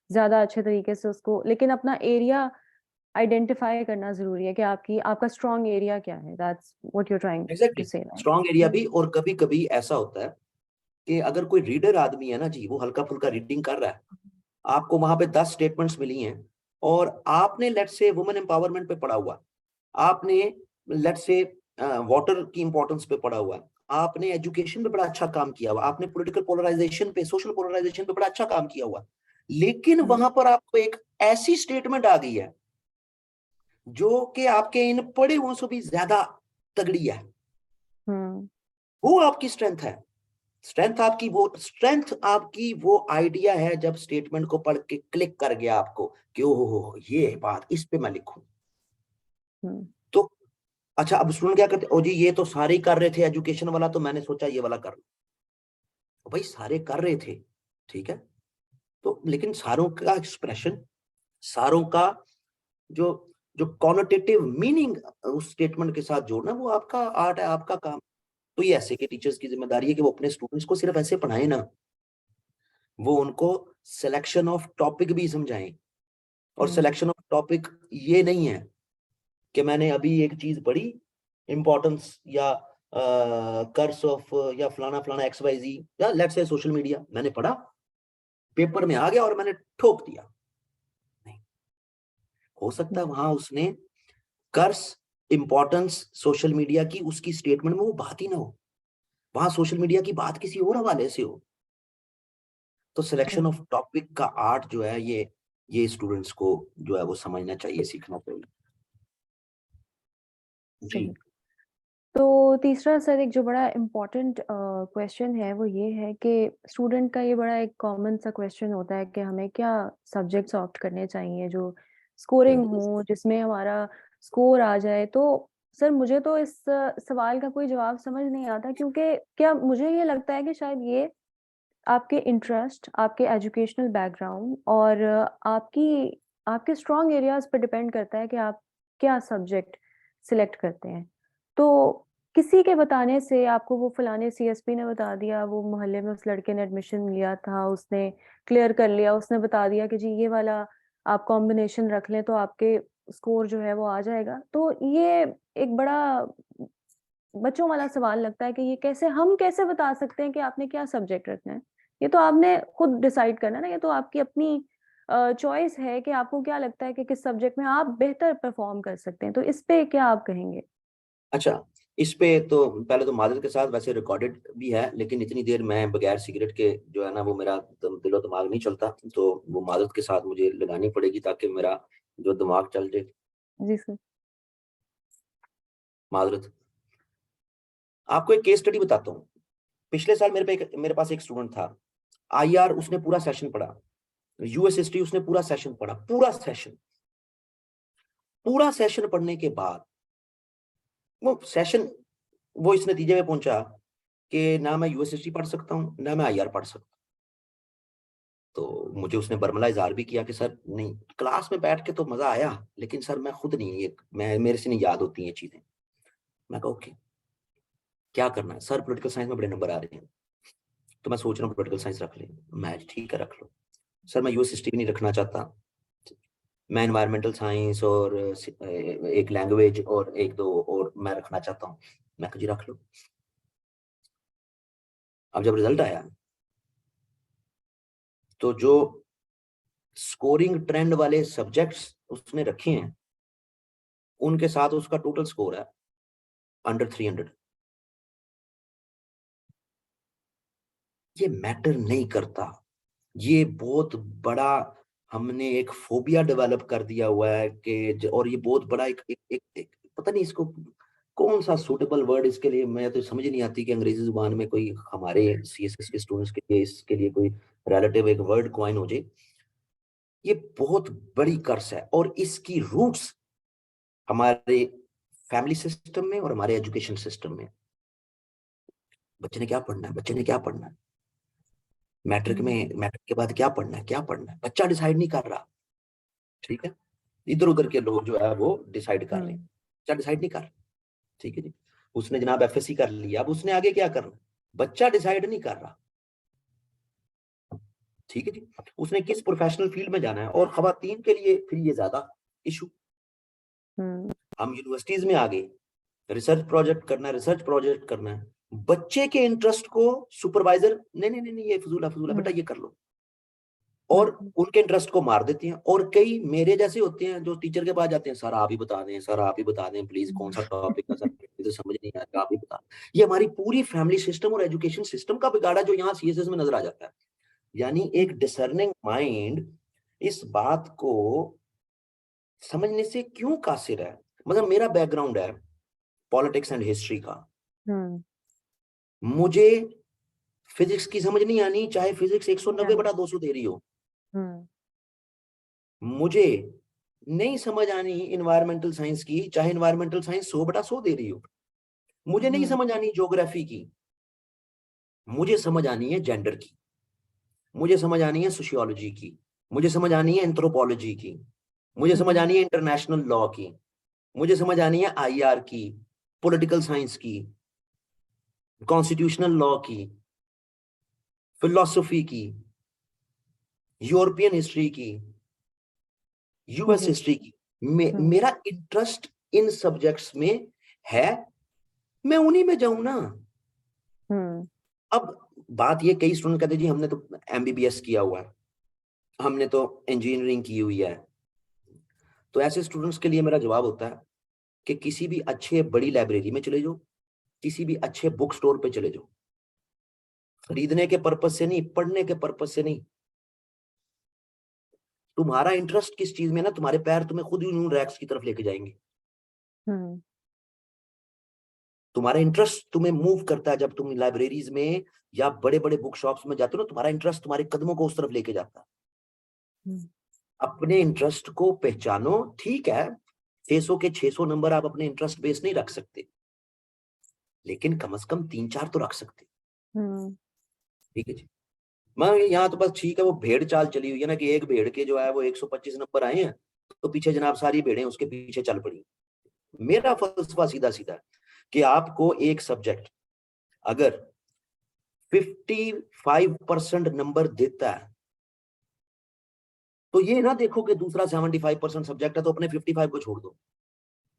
ज़्यादा अच्छे तरीके से उसको, लेकिन अपना एरिया आइडेंटिफाई करना ज़रूरी है कि आपका स्ट्रॉन्ग एरिया क्या है, that's what you are trying to exactly, say, right? Strong area भी। और कभी कभी ऐसा होता है कि अगर कोई रीडर आदमी है ना जी, वो हल्का फुल्का रीडिंग कर रहा है, आपको वहां पे 10 स्टेटमेंट्स मिली हैं, और आपने लेट्स से वुमेन एम्पावरमेंट पे पढ़ा हुआ, आपने लेट्स से वाटर की इंपॉर्टेंस पे पढ़ा हुआ, आपने एजुकेशन पे बड़ा अच्छा काम किया हुआ, आपने पॉलिटिकल पोलराइजेशन पे, सोशल पोलराइजेशन पे बड़ा अच्छा काम किया हुआ, लेकिन वहां पर आपको एक ऐसी स्टेटमेंट आ गई है जो कि आपके इन पढ़े हुओं से भी ज्यादा तगड़ी है। वो आपकी स्ट्रेंथ है। स्ट्रेंथ आपकी वो आइडिया है जब स्टेटमेंट को पढ़ के क्लिक कर गया आपको कि ओहो ये बात, इस पे मैं लिखूं। तो अच्छा, अब स्टूडेंट क्या करते, ओ जी ये तो सारे ही कर रहे थे एजुकेशन वाला, तो मैंने सोचा ये वाला कर लो। भाई सारे कर रहे थे, ठीक है, तो लेकिन सारों का एक्सप्रेशन, सारों का जो जो कॉनोटेटिव मीनिंग उस स्टेटमेंट के साथ जोड़ना, वो आपका आर्ट है, आपका काम। तो ये ऐसे के टीचर्स की जिम्मेदारी है कि वो अपने स्टूडेंट्स को सिर्फ ऐसे पढ़ाएं ना, वो उनको सिलेक्शन ऑफ टॉपिक भी समझाएं। और सिलेक्शन ऑफ टॉपिक ये नहीं है कि मैंने अभी एक चीज पढ़ी, इंपॉर्टेंस या कर्स ऑफ या फलाना फलाना एक्स वाई जी, या लेट्स से सोशल मीडिया, मैंने पढ़ा, पेपर में आ गया और मैंने ठोक दिया। नहीं, हो सकता है वहां उसने कर्स, इंपॉर्टेंस सोशल मीडिया की उसकी स्टेटमेंट में वो बात ही ना हो, वहां सोशल मीडिया की बात किसी और हवाले से हो। तो सिलेक्शन ऑफ टॉपिक का आर्ट जो है, ये स्टूडेंट्स को जो है वो समझना चाहिए, सीखना चाहिए जी। तो तीसरा सर एक जो बड़ा इम्पोर्टेंट क्वेश्चन है वो ये है कि स्टूडेंट का ये बड़ा एक कॉमन सा क्वेश्चन होता है कि हमें क्या सब्जेक्ट्स ऑप्ट करने चाहिए जो स्कोरिंग हो, जिसमें हमारा स्कोर आ जाए। तो सर मुझे तो इस सवाल का कोई जवाब समझ नहीं आता, क्योंकि क्या मुझे ये लगता है कि शायद ये आपके इंटरेस्ट, आपके एजुकेशनल बैकग्राउंड और आपकी आपके स्ट्रॉन्ग एरियाज पर डिपेंड करता है कि आप क्या सब्जेक्ट सिलेक्ट करते हैं। तो किसी के बताने से आपको वो फलाने सीएसपी ने बता दिया, वो मोहल्ले में उस लड़के ने एडमिशन लिया था, उसने क्लियर कर लिया, उसने बता दिया कि जी ये वाला आप कॉम्बिनेशन रख लें तो आपके स्कोर जो है वो आ जाएगा। तो ये एक बड़ा बच्चों वाला सवाल लगता है कि ये कैसे, हम कैसे बता सकते हैं कि आपने क्या सब्जेक्ट रखना है? ये तो आपने खुद डिसाइड करना है ना, ये तो आपकी अपनी चॉइस है कि आपको क्या लगता है कि किस सब्जेक्ट में आप बेहतर परफॉर्म कर सकते हैं। तो इस पे क्या आप कहेंगे? अच्छा, इस पे तो पहले तो मादरत के साथ वैसे रिकॉर्डेड भी है, लेकिन इतनी देर मैं बगैर सिगरेट के जो है ना वो मेरा दिलो दिमाग नहीं चलता, तो वो मादरत के साथ मुझे लगानी पड़ेगी ताकि मेरा जो दिमाग चल जाए। जी सर। माजरत। आपको एक केस स्टडी बताता हूँ। पिछले साल मेरे पास एक स्टूडेंट था। आईआर उसने पूरा सेशन पढ़ा, यूएस हिस्ट्री उसने पूरा सेशन पढ़ा, पूरा सेशन पढ़ने के बाद वो इस नतीजे में पहुंचा कि ना मैं यूएस हिस्ट्री पढ़ सकता हूँ, ना मैं आईआर पढ़ सकता हूँ। तो मुझे उसने बर्मला इज़हार भी किया कि सर नहीं, क्लास में बैठ के तो मजा आया, लेकिन सर मैं खुद नहीं, ये मेरे से नहीं याद होती ये चीजें। मैं कहा ओके, क्या करना है? सर पॉलिटिकल साइंस में बड़े नंबर आ रहे हैं, तो मैं सोच रहा हूँ पॉलिटिकल साइंस रख लें। मैं ठीक है, रख लो। सर मैं यूएस हिस्ट्री भी नहीं रखना चाहता, मैं एनवायरमेंटल साइंस और एक लैंग्वेज और एक दो और मैं रखना चाहता हूँ। मैं कहा जी रख लो। अब जब रिजल्ट आया तो जो स्कोरिंग ट्रेंड वाले सब्जेक्ट्स उसने रखे हैं, उनके साथ उसका टोटल स्कोर है अंडर 300। ये मैटर नहीं करता। ये बहुत बड़ा हमने एक फोबिया डेवलप कर दिया हुआ है कि और ये बहुत बड़ा एक पता नहीं इसको कौन सा सूटेबल वर्ड इसके लिए, मैं तो समझ नहीं आती कि अंग्रेजी जुबान में कोई हमारे सीएसएस के स्टूडेंट्स के लिए इसके लिए कोई रिलेटिव एक वर्ड कॉइन हो जाए। ये बहुत बड़ी कर्स है और इसकी रूट्स हमारे फैमिली सिस्टम में और हमारे एजुकेशन सिस्टम में। बच्चे ने क्या पढ़ना है, बच्चे ने क्या पढ़ना है, मैट्रिक के बाद क्या पढ़ना है, क्या पढ़ना है, बच्चा डिसाइड नहीं कर रहा। ठीक है, इधर उधर के लोग जो है वो डिसाइड कर रहे हैं, बच्चा डिसाइड नहीं कर रहा। ठीक है जी, उसने जनाब एफएससी कर लिया, अब उसने आगे क्या करना, बच्चा डिसाइड नहीं कर रहा। ठीक है जी, उसने किस प्रोफेशनल फील्ड में जाना है, और खवातीन के लिए फिर ये ज्यादा इशू। हम यूनिवर्सिटीज में आ गए, रिसर्च प्रोजेक्ट करना है, रिसर्च प्रोजेक्ट करना है, बच्चे के इंटरेस्ट को सुपरवाइजर नहीं नहीं नहीं नहीं ये फजूला फजूला बेटा ये कर लो, और उनके इंटरेस्ट को मार देती हैं। और कई मेरे जैसे होते हैं जो टीचर के पास जाते हैं, सर आप ही बता दें, सर आप ही बता दें प्लीज, कौन सा टॉपिक है सर, मुझे तो समझ नहीं आ रहा, आप ही बता। ये हमारी पूरी फैमिली सिस्टम और एजुकेशन सिस्टम का बिगाड़ा जो यहाँ सीएसएस में नजर आ जाता है। यानी एक डिसर्निंग माइंड इस बात को समझने से क्यों कासिर है। मतलब मेरा बैकग्राउंड है पॉलिटिक्स एंड हिस्ट्री का, मुझे फिजिक्स की समझ नहीं आनी चाहे फिजिक्स 190/200 दे रही हो, मुझे नहीं समझ आनी इन्वायरमेंटल साइंस की चाहे इन्वायरमेंटल साइंस 100/100 दे रही हो, मुझे नहीं समझ आनी ज्योग्राफी की, मुझे समझ आनी है जेंडर की, मुझे समझ आनी है सोशियोलॉजी की, मुझे समझ आनी है एंथ्रोपोलॉजी की, मुझे समझ आनी है इंटरनेशनल लॉ की, मुझे समझ आनी है आईआर की, पॉलिटिकल साइंस की, कॉन्स्टिट्यूशनल लॉ की, फिलोसफी की, यूरोपियन हिस्ट्री की, यूएस हिस्ट्री की। मेरा इंटरेस्ट इन सब्जेक्ट्स में है, मैं उन्हीं में जाऊं ना। अब बात ये, कई स्टूडेंट कहते जी हमने तो एमबीबीएस किया हुआ है, हमने तो इंजीनियरिंग की हुई है। तो ऐसे स्टूडेंट्स के लिए मेरा जवाब होता है कि किसी भी अच्छे बड़ी लाइब्रेरी में चले जाओ, किसी भी अच्छे बुक स्टोर पे चले जाओ, खरीदने के पर्पज से नहीं, पढ़ने के पर्पज से नहीं। तुम्हारा इंटरेस्ट किस चीज में ना, तुम्हारे पैर तुम्हें खुद ही उन रैक्स की तरफ लेके जाएंगे। तुम्हारा इंटरेस्ट तुम्हें मूव करता है जब तुम लाइब्रेरीज में या बड़े बड़े बुक शॉप्स में जाते हो ना, तुम्हारा इंटरेस्ट तुम्हारे कदमों को उस तरफ लेके जाता है। अपने इंटरेस्ट को पहचानो। ठीक है, 600 के 600 नंबर आप अपने इंटरेस्ट बेस नहीं रख सकते, लेकिन कम से कम 3-4 तो रख सकते। ठीक है जी, मैं यहाँ तो बस ठीक है, वो भेड़ चाल चली हुई है ना कि एक भेड़ के जो है वो 125 नंबर आए हैं, तो पीछे जनाब सारी भेड़ें उसके पीछे चल पड़ी। मेरा फलसफा सीधा सीधा है कि आपको एक सब्जेक्ट अगर 55% नंबर देता है, तो ये ना देखो कि दूसरा 75% सब्जेक्ट है तो अपने 55 को छोड़ दो।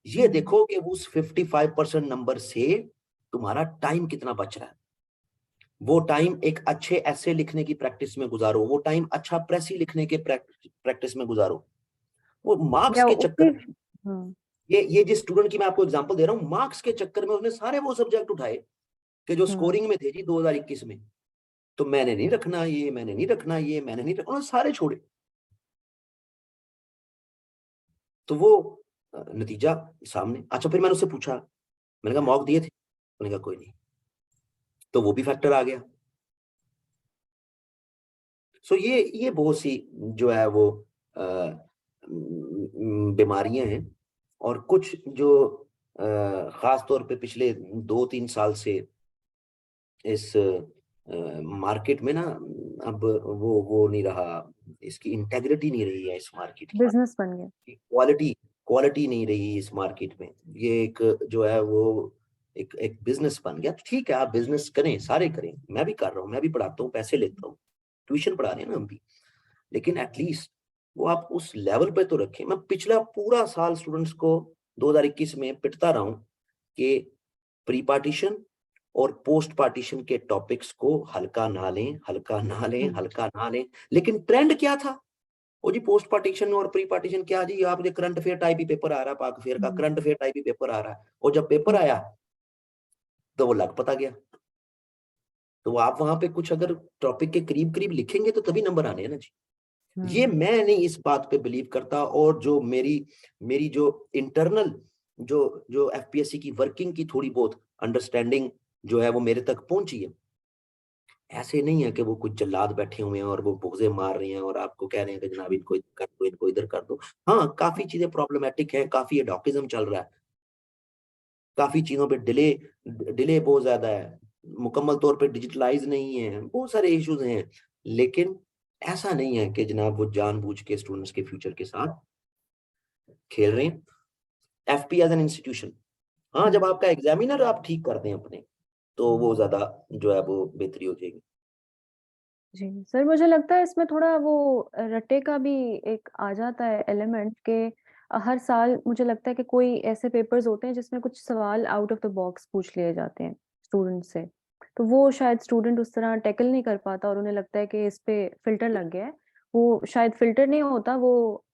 ये देखो कि उस 55% नंबर से तुम्हारा टाइम कितना बच रहा है। वो टाइम एक अच्छे ऐसे लिखने की प्रैक्टिस में गुजारो, वो टाइम अच्छा प्रेसी लिखने के प्रैक्टिस में गुजारो। वो मार्क्स के चक्कर में, ये जिस स्टूडेंट की मैं आपको एग्जांपल दे रहा हूँ, मार्क्स के चक्कर में उसने सारे वो सब्जेक्ट उठाए कि जो स्कोरिंग में थे जी 2021 में, तो मैंने नहीं रखना ये, मैंने नहीं रखना ये, मैंने नहीं रखना, सारे छोड़े। तो वो नतीजा सामने। अच्छा, फिर मैंने उससे पूछा, मैंने कहा मॉक दिए थे? उन्होंने कहा कोई नहीं। तो वो भी फैक्टर आ गया। सो ये बहुत सी जो है वो बीमारियां हैं, और कुछ जो खास तौर पे पिछले 2-3 साल से इस मार्केट में ना, अब वो नहीं रहा, इसकी इंटेग्रिटी नहीं रही है इस मार्केट की, बिजनेस बन गया। क्वालिटी क्वालिटी नहीं रही इस मार्केट में। ये एक जो है वो एक एक बिजनेस बन गया। तो ठीक है, आप बिजनेस करें, सारे करें, मैं भी कर रहा हूँ, मैं भी पढ़ाता हूँ, पैसे लेता हूँ, ट्यूशन पढ़ा रहे हैं ना हम भी, लेकिन एटलीस्ट वो आप उस लेवल पे तो रखें। मैं पिछला पूरा साल स्टूडेंट्स को 2021 में पिटता रहा हूं कि प्री पार्टीशन और पोस्ट पार्टीशन के टॉपिक्स को हल्का ना लें, हल्का ना लें, हल्का ना लें। लेकिन ट्रेंड क्या था? वो जी पोस्ट पार्टीशन और प्री पार्टीशन क्या जी, आप ये करंट अफेयर टाइप ही पेपर आ रहा है, पाक अफेयर का करंट अफेयर टाइप ही पेपर आ रहा है। और जब पेपर आया तो वो लग पता गया। तो आप वहां पे कुछ अगर टॉपिक के करीब करीब लिखेंगे तो तभी नंबर आने हैं ना जी। ये मैं नहीं इस बात पे बिलीव करता। और जो मेरी मेरी जो इंटरनल जो जो एफपीएससी की वर्किंग की थोड़ी बहुत अंडरस्टैंडिंग जो है वो मेरे तक पहुंची है, ऐसे नहीं है कि वो कुछ जल्लाद बैठे हुए हैं और वो बुगजे मार रहे हैं और आपको कह रहे हैं कि जनाब इनको इधर कर दो, इनको इधर कर दो। हाँ, काफी चीजें प्रॉब्लमेटिक है, काफी एडॉकिज्म चल रहा है, काफी चीजों पे डिले डिले बहुत ज्यादा है, मुकम्मल तौर पे डिजिटलाइज नहीं है, बहुत सारे इश्यूज हैं। लेकिन ऐसा नहीं है कि जनाब वो जानबूझ के स्टूडेंट्स के फ्यूचर के साथ खेल रहे हैं। एफपी एज एन इंस्टीट्यूशन, हाँ, जब आपका एग्जामिनर आप ठीक कर दें अपने, तो वो ज्यादा जो है वो बेहतरी हो जाएगी। जी, सर मुझे लगता है इसमें थोड़ा वो रट्टे का भी एक आ जाता है एलिमेंट के हर साल मुझे लगता है कि कोई ऐसे पेपर्स होते हैं जिसमें कुछ सवाल आउट ऑफ द बॉक्स पूछ लिए जाते हैं स्टूडेंट से। तो वो शायद स्टूडेंट उस तरह टैकल नहीं कर पाता और उन्हें लगता है कि इस पे फिल्टर लग गया है। वो शायद फिल्टर नहीं होता, वो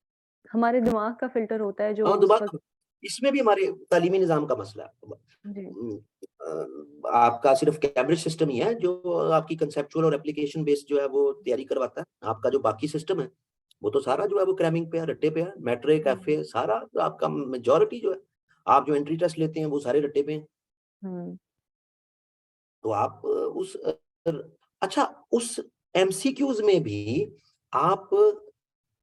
हमारे दिमाग का फिल्टर होता है जो हाँ, उस वक़्त। दोबारा इसमें भी हमारे तालीमी निज़ाम का मसला है। जी। आपका सिर्फ कैम्ब्रिज सिस्टम ही है जो आपकी कंसेप्चुअल और एप्लीकेशन बेस्ड जो है वो तैयारी करवाता है। आपका जो बाकी सिस्टम है वो तो सारा जो है वो क्रैमिंग पे है, रट्टे पे है, मैट्रिक, एफए, सारा आपका मेजॉरिटी जो है, आप जो एंट्री टेस्ट लेते हैं वो सारे रट्टे पे हैं। हुँ, तो आप अच्छा, उस एमसीक्यूज में भी आप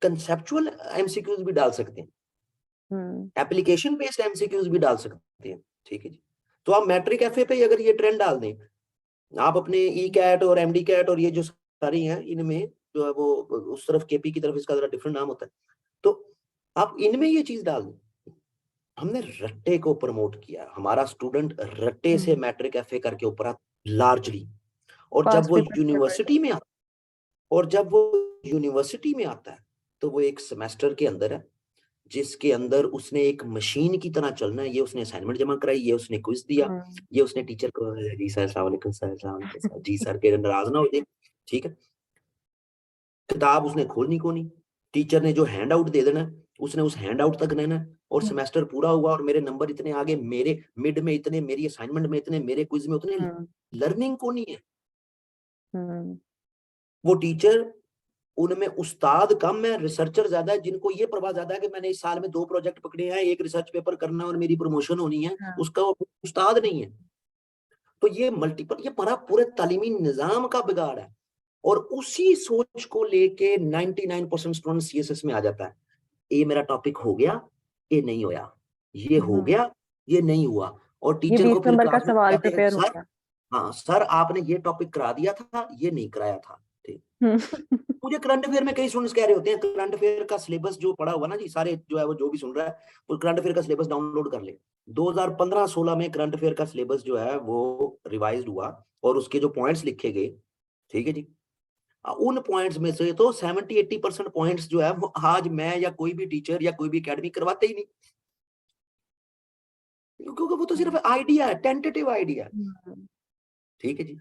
कंसेप्चुअल एमसीक्यूज भी डाल सकते हैं, हुँ, एप्लीकेशन बेस्ड एमसीक्यूज भी डाल सकते हैं। ठीक है जी। तो आप मैट्रिक एफए पे अगर ये ट्रेंड डाल दें, आप अपने ई कैट और एमडी कैट और ये जो सारी हैं इनमें जो है वो उस तरफ केपी की तरफ इसका जरा डिफरेंट नाम होता है, तो आप इनमें ये चीज डाल दें। हमने रट्टे को प्रमोट किया, हमारा स्टूडेंट रट्टे से हुँ। मैट्रिक एफए करके ऊपर लार्जली। और जब पास्ट वो पेपर से पढ़ यूनिवर्सिटी में और जब वो यूनिवर्सिटी में आता है तो वो एक सेमेस्टर के अंदर है जिसके अंदर उसने एक मशीन की तरह चलना है। ये उसने असाइनमेंट जमा कराई, ये उसने क्विज दिया, हुँ, ये उसने टीचर को जी सर अस्सलाम वालेकुम सर, अस्सलाम वालेकुम सर, जी सर के नाराज ना हो जाए। ठीक है, किताब उसने खोलनी को नहीं, टीचर ने जो हैंड आउट दे देना है उसने उस हैंड आउट तक रहना है। और हुँ, सेमेस्टर पूरा हुआ और मेरे नंबर इतने आगे, मेरे मिड में इतने, मेरी असाइनमेंट में इतने, मेरे क्विज में उतने, हुँ, लर्निंग को नहीं है। हुँ, वो टीचर, उनमें उस्ताद कम है, रिसर्चर ज्यादा है, जिनको ये परवाह ज्यादा है कि मैंने इस साल में 2 प्रोजेक्ट पकड़े हैं, एक रिसर्च पेपर करना है और मेरी प्रमोशन होनी है, हाँ, उसका वो उस्ताद नहीं है। तो ये मल्टीपल, ये पूरे तालीमी निजाम का बिगाड़ है। और उसी सोच को लेके 99% स्टूडेंट सीएसएस में आ जाता है। ये मेरा टॉपिक हो गया, ये नहीं होया, ये हो हुँ। गया, ये नहीं हुआ। और ये टीचर 20 को फिर नंबर का क्लास में सवाल कहते हैं प्रिपेयर हो सर, गया। हाँ सर आपने ये टॉपिक करा दिया था, ये नहीं कराया था। ठीक। हुँ। मुझे करंट अफेयर में कई स्टूडेंट्स कह रहे होते हैं करंट अफेयर का सिलेबस जो पढ़ा हुआ ना जी, सारे जो है वो जो भी सुन रहा है वो करंट अफेयर का सिलेबस डाउनलोड कर ले। 2015-16 में करंट अफेयर का सिलेबस जो है वो रिवाइज्ड हुआ और उसके जो पॉइंट्स लिखे गए, ठीक है जी, उन पॉइंट्स में से तो 70-80% पॉइंट्स जो है वो आज मैं या कोई भी टीचर या कोई भी एकेडमी करवाते ही नहीं, क्योंकि वो तो सिर्फ आइडिया है, टेंटेटिव आइडिया है। हुँ, ठीक है जी,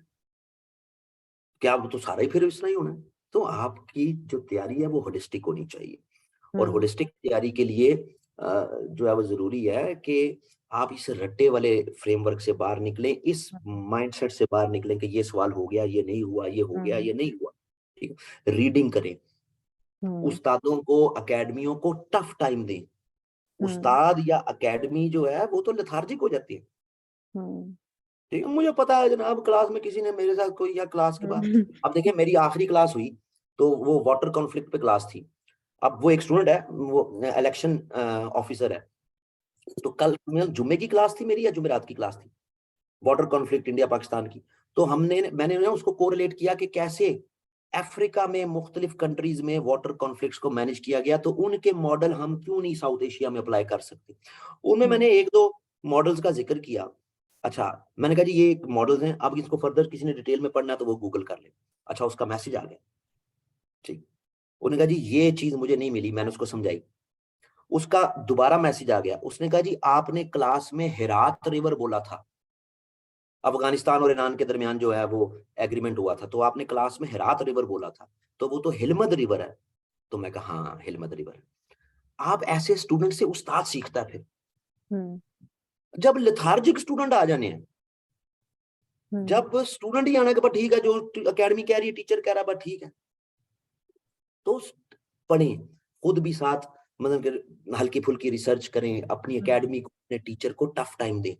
क्या वो तो सारा ही फिर इतना ही होना है? तो आपकी जो तैयारी है वो होलिस्टिक होनी चाहिए। और हुँ, होलिस्टिक तैयारी के लिए जो है वो ज़रूरी है कि आप इस रट्टे वाले फ्रेमवर्क से बाहर निकलें, इस हुँ, माइंडसेट से बाहर निकलें कि ये सवाल हो गया, ये नहीं हुआ, ये हो गया, हुँ, ये नहीं हुआ। ठीक है? रीडिंग करें, हुँ, उस्तादों को, अकेडमियों को टफ टाइम दें। उस्ताद या एकेडमी जो है वो तो लेथार्जिक हो जाती है। ठीक है, मुझे पता है जनाब, क्लास में किसी ने मेरे साथ कोई, या क्लास के बाद, अब देखिए मेरी आखिरी क्लास हुई तो वो वाटर कॉन्फ्लिक्ट पे क्लास थी। अब वो एक स्टूडेंट है, वो इलेक्शन ऑफिसर है, तो कल जुम्मे की क्लास थी मेरी या जुमेरात की क्लास थी, वाटर कॉन्फ्लिक्ट इंडिया पाकिस्तान की। तो मैंने ना उसको कोरिलेट किया कि कैसे अफ्रीका में मुख्तलिफ कंट्रीज में वाटर कॉन्फ्लिक्ट्स को मैनेज किया गया, तो उनके मॉडल हम क्यों नहीं साउथ एशिया में अप्लाई कर सकते। उनमें मैंने एक दो मॉडल्स का जिक्र किया। अच्छा, मैंने कहा जी ये मॉडल्स हैं, अब इसको फर्दर किसी ने डिटेल में पढ़ना है तो वो गूगल कर ले। अच्छा, उसका मैसेज आ गया। ठीक, उन्होंने कहा जी ये चीज मुझे नहीं मिली, मैंने उसको समझाई। उसका दोबारा मैसेज आ गया, उसने कहा जी आपने क्लास में हेरात रिवर बोला था, अफगानिस्तान और ईरान के दरमियान जो है वो एग्रीमेंट हुआ था, तो आपने क्लास में हेरात रिवर बोला था, तो वो तो हिलमद रिवर है। तो मैं कहा हाँ हिलमद रिवर है। आप ऐसे स्टूडेंट से उस्ताद सीखता है। फिर जब लेथार्जिक स्टूडेंट आ जाने हैं, जब स्टूडेंट ही आने के बाद ठीक है, जो एकेडमी कह रही है, टीचर कह रहा है, ठीक है, तो पढ़ें खुद भी साथ, मतलब कि हल्की फुल्की रिसर्च करें, अपनी एकेडमी को, अपने टीचर को टफ टाइम दें,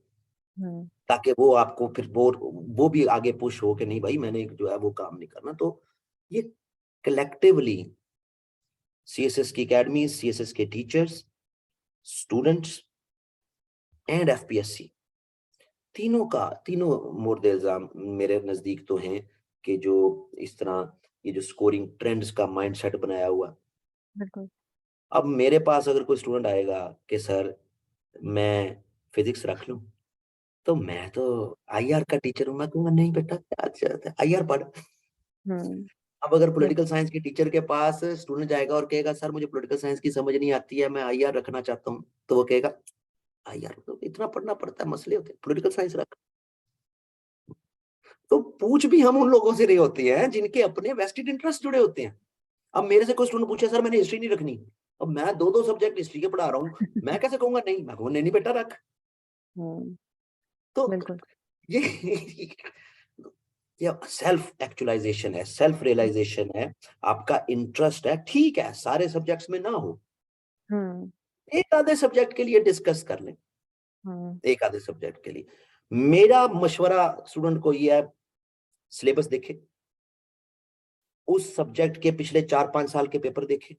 ताकि वो आपको फिर वो भी आगे पुश हो कि नहीं भाई मैंने जो है वो काम नहीं करना। तो ये कलेक्टिवली सीएसएस की एकेडमी, सीएसएस के टीचर्स, स्टूडेंट्स एंड एफपीएससी, तीनों मुर्दे इल्जाम मेरे नजदीक तो हैं कि जो इस तरह ये जो स्कोरिंग ट्रेंड्स का माइंडसेट बनाया हुआ। बिल्कुल। अब मेरे पास अगर कोई स्टूडेंट आएगा कि सर मैं फिजिक्स रख लूं, तो मैं तो आईआर का टीचर हूं, मैं कहूंगा नहीं बेटा, अच्छा आईआर पढ़। अब अगर पॉलिटिकल साइंस के टीचर के पास स्टूडेंट जाएगा और कहेगा सर मुझे पॉलिटिकल साइंस की समझ नहीं आती है, मैं आईआर रखना चाहता हूँ, तो वो कहेगा आईआर तो इतना पढ़ना पड़ता है, मसले होते हैं, पॉलिटिकल साइंस रख। तो पूछ भी हम उन लोगों से रही होती है जिनके अपने वेस्टेड इंटरेस्ट जुड़े होते हैं। अब मेरे से कोई स्टूडेंट पूछे सर मैंने हिस्ट्री नहीं रखनी, अब मैं दो सब्जेक्ट हिस्ट्री के पढ़ा रहा हूँ, मैं कैसे कहूंगा नहीं, मैं कहूंगा नहीं बेटा रख। तो बिल्कुल। ये ये सेल्फ एक्चुअलाइजेशन है, सेल्फ रियलाइजेशन है, आपका इंटरेस्ट है, ठीक है सारे सब्जेक्ट्स में ना हो, एक आधे सब्जेक्ट के लिए डिस्कस कर लें, एक आधे सब्जेक्ट के लिए। मेरा मशवरा स्टूडेंट को ये है, सिलेबस देखे, उस सब्जेक्ट के पिछले 4-5 साल के पेपर देखे,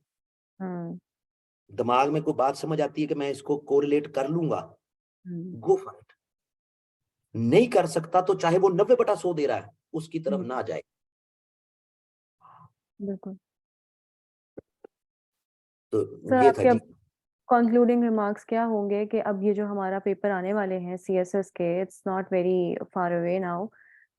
दिमाग में कोई बात समझ आती है कि मैं इसको कोरिलेट कर लूंगा, गो फॉर इट। नहीं कर सकता तो चाहे वो 90/100 दे रहा है, उसकी तरफ ना जाए। बिल्कुल। तो सर ये था आपके जी। अब कंक्लूडिंग रिमार्क्स क्या होंगे कि अब ये जो हमारा पेपर आने वाले हैं सीएसएस के, it's not very far away now,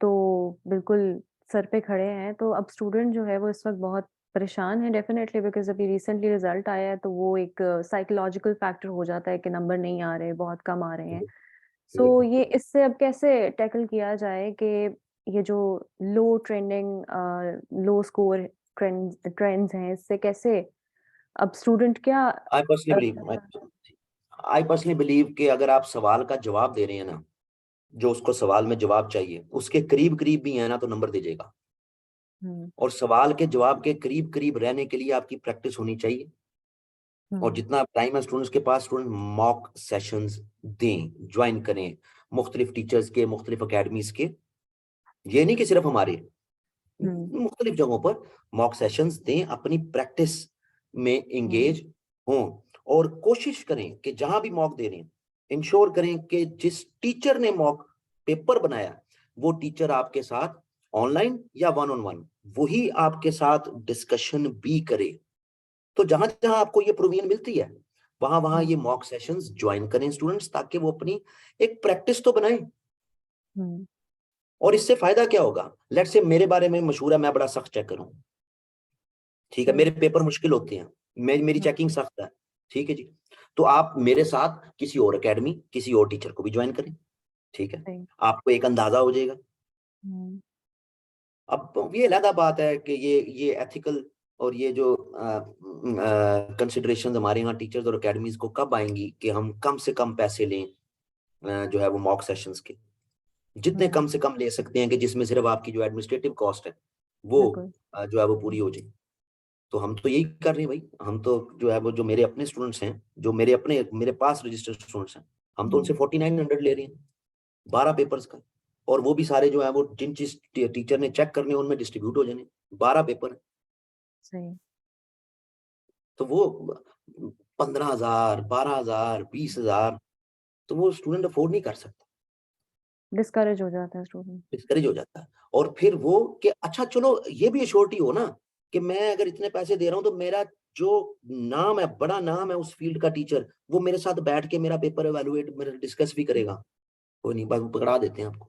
तो बिल्कुल सर पे खड़े हैं, तो अब स्टूडेंट जो है वो इस वक्त बहुत परेशान है डेफिनेटली, बिकॉज अभी रिसेंटली रिजल्ट आया है, तो वो एक साइकोलॉजिकल फैक्टर हो जाता है कि नंबर नहीं आ रहे, बहुत कम आ रहे हैं। सो ये इससे अब कैसे टैकल किया जाए कि ये जो लो ट्रेंडिंग, लो स्कोर ट्रेंड्स हैं, इससे कैसे अब स्टूडेंट क्या I personally believe I personally believe कि अगर आप सवाल का जवाब दे रहे हैं ना, जो उसको सवाल में जवाब चाहिए उसके करीब करीब भी है ना, तो नंबर दे जाएगा। और सवाल के जवाब के करीब करीब रहने के लिए आपकी प्रैक्टिस होनी चाहिए, और जितना टाइम है स्टूडेंट्स के पास, स्टूडेंट मॉक सेशंस दें, ज्वाइन करें मुख्तलिफ टीचर्स के, मुख्तलिफ अकेडमीज के, ये नहीं कि सिर्फ हमारे, मुख्तलिफ जगहों पर मॉक सेशंस दें, अपनी प्रैक्टिस में एंगेज हों, और कोशिश करें कि जहां भी मॉक दे रहे हैं इंश्योर करें कि जिस टीचर ने मॉक पेपर बनाया वो टीचर आपके साथ ऑनलाइन या वन ऑन वन वही आपके साथ डिस्कशन भी करे। तो जहां जहां आपको ये प्रोविजन मिलती है वहां वहां ये मॉक सेशंस ज्वाइन करें स्टूडेंट्स, ताकि वो अपनी एक प्रैक्टिस तो बनाएं। और इससे फायदा क्या होगा, लेट से मेरे बारे में मशहूर है मैं बड़ा सख्त चेकर हूं, ठीक है, मेरे पेपर मुश्किल होते हैं, मेरी चेकिंग सख्त है, ठीक है जी, तो आप मेरे साथ किसी और एकेडमी, किसी और टीचर को भी ज्वाइन करें, ठीक है, आपको एक अंदाजा हो जाएगा। अब ये अलग बात है कि ये एथिकल और ये जो कंसिडरेशन हमारे यहाँ टीचर्स और एकेडमीज को कब आएंगी कि हम कम से कम पैसे लें, जो है वो मॉक सेशंस के, जितने कम से कम ले सकते हैं कि जिसमें सिर्फ आपकी जो एडमिनिस्ट्रेटिव कॉस्ट है वो जो है वो पूरी हो जाए। तो हम तो यही कर रहे हैं भाई, हम तो जो है वो जो मेरे अपने स्टूडेंट्स हैं, जो मेरे पास रजिस्टर्ड स्टूडेंट्स हैं, हम तो उनसे 4900 ले रहे हैं 12 पेपर्स का। और वो भी सारे जो है वो जिन जिस टीचर ने चेक करने उनमें डिस्ट्रीब्यूट हो जाने, 12 पेपर। सही। तो वो 15,000, 12,000, 20,000 तो वो स्टूडेंट अफोर्ड नहीं कर सकता, डिस्करेज हो जाता है स्टूडेंट। डिस्करेज हो जाता है। और फिर वो कि अच्छा चलो ये भी एश्योरिटी हो ना कि मैं अगर इतने पैसे दे रहा हूँ तो मेरा जो नाम है, बड़ा नाम है उस फील्ड का टीचर, वो मेरे साथ बैठ के मेरा पेपर एवेलुएट, मेरा डिस्कस भी करेगा। कोई नहीं, बस पकड़ा देते हैं आपको।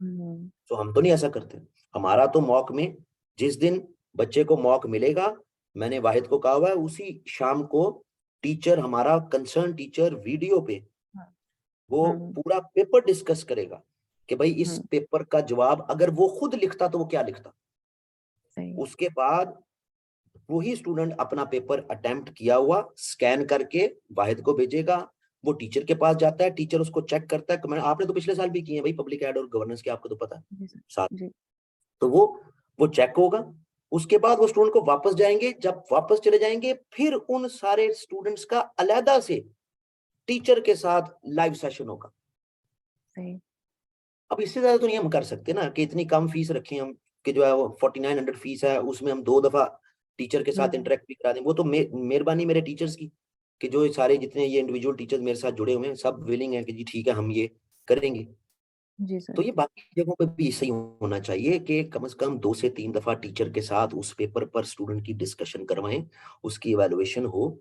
हम्म। तो हम तो नहीं ऐसा करते। हमारा तो मॉक में जिस दिन बच्चे को मॉक मिलेगा, मैंने वाहिद को कहा हुआ है उसी शाम को टीचर, हमारा कंसर्न टीचर वीडियो पे वो हम्म। पूरा पेपर डिस्कस करेगा कि भाई इस हम्म। पेपर का जवाब अगर वो खुद लिखता तो वो क्या लिखता। सही। उसके बाद वही स्टूडेंट अपना पेपर अटेम्प्ट किया हुआ स्कैन करके वाहिद को भेजेगा, वो टीचर के पास जाता है, टीचर उसको चेक करता है। मैंने आपने तो पिछले साल भी किए हैं भाई पब्लिक एड और गवर्नेंस के, आपको तो पता है जी सर। साथ। जी। तो वो चेक होगा, उसके बाद वो स्टूडेंट को वापस जाएंगे, जब वापस चले जाएंगे फिर उन सारे स्टूडेंट्स का अलहदा से टीचर के साथ लाइव सेशन होगा। सही। अब इससे ज्यादा तो नहीं हम कर सकते ना कि इतनी कम फीस रखें हम, कि जो है वो 4900 फीस है, उसमें हम 2 दफा टीचर के साथ हम्म। इंटरेक्ट भी करा दें। वो तो मेहरबानी मेरे टीचर्स की कि जो ये सारे जितने ये इंडिविजुअल टीचर्स मेरे साथ जुड़े हुए हैं सब विलिंग है कि जी ठीक है हम ये करेंगे। जी तो सर। ये बाकी जगहों पे भी सही होना चाहिए कि कम से कम 2 से 3 दफा टीचर के साथ उस पेपर पर स्टूडेंट की डिस्कशन करवाएं, उसकी इवैल्यूएशन हो,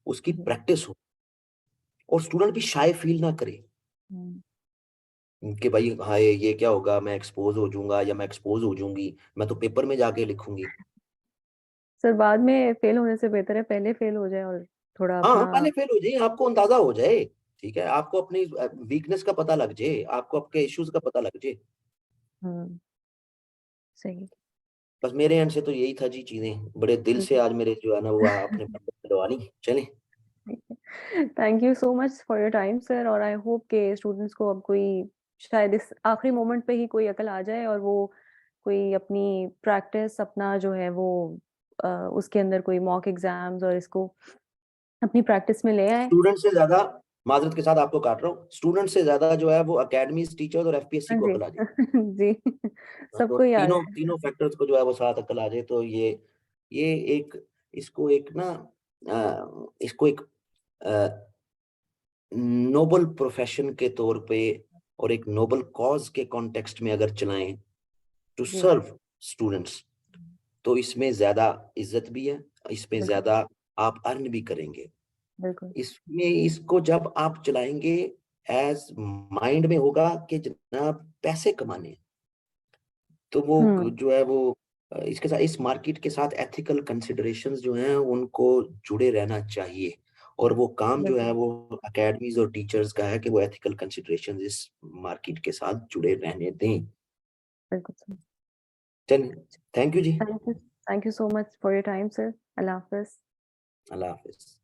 उसकी जी। प्रैक्टिस हो, और स्टूडेंट भी शाय फील ना करे हम्म। कि भाई हाँ ये क्या होगा, मैं एक्सपोज हो जाऊंगा या मैं एक्सपोज हो जाऊंगी, मैं तो पेपर में जाके लिखूंगी। सर बाद में फेल होने से बेहतर है पहले फेल हो जाए और थोड़ा हाँ हाँ, अपना। पहले फेल हो जाए, आपको अंदाजा हो जाए, ठीक है, आपको अपनी वीकनेस का पता लग जाए, आपको आपके इश्यूज का पता लग जाए। हम्म। सही। बस मेरे एंड से तो यही था जी, चीजें बड़े दिल से आज मेरे जो है ना वो आपने करवानी चले। Thank you so much for your time sir, और आई होप के स्टूडेंट्स को अब कोई शायद इस आखिरी मोमेंट पे ही कोई अकल आ जाए और वो कोई अपनी प्रैक्टिस अपना जो है वो उसके अंदर कोई मॉक एग्जाम्स और इसको अपनी प्रैक्टिस में ले आए। स्टूडेंट से ज्यादा, माजरत के साथ आपको काट रहा हूँ, स्टूडेंट से ज्यादा जो है वो अकेडमीज, टीचर्स और एफपीएससी हाँ को जी। अकल आ जाए। जी। हाँ, तो सबको ही आ तीनों जाए। तीनों फैक्टर्स को जो है वो साथ अकल आ जाए तो ये एक, इसको एक ना इसको एक नोबल प्रोफेशन के तौर पे और एक नोबल कॉज के कॉन्टेक्स्ट में अगर चलाएं टू जी। सर्व स्टूडेंट्स, तो इसमें ज्यादा इज्जत भी है, इसमें बिल्कुल। ज्यादा आप अर्न भी करेंगे। बिल्कुल। इसमें इसको जब आप चलाएंगे एज माइंड में होगा कि जनाब पैसे कमाने हैं, तो वो हम्म। जो है वो इसके साथ, इस मार्केट के साथ एथिकल कंसिडरेशंस जो हैं उनको जुड़े रहना चाहिए। और वो काम जो है बिल्कुल। वो एकेडमीज और टीचर्स का है कि वो एथिकल कंसिडरेशंस इस मार्केट के साथ जुड़े रहने दें। बिल्कुल सर। चलिए, thank you ji. Thank you so much for your time sir. अल्लाह हाफिज। अल्लाह हाफिज।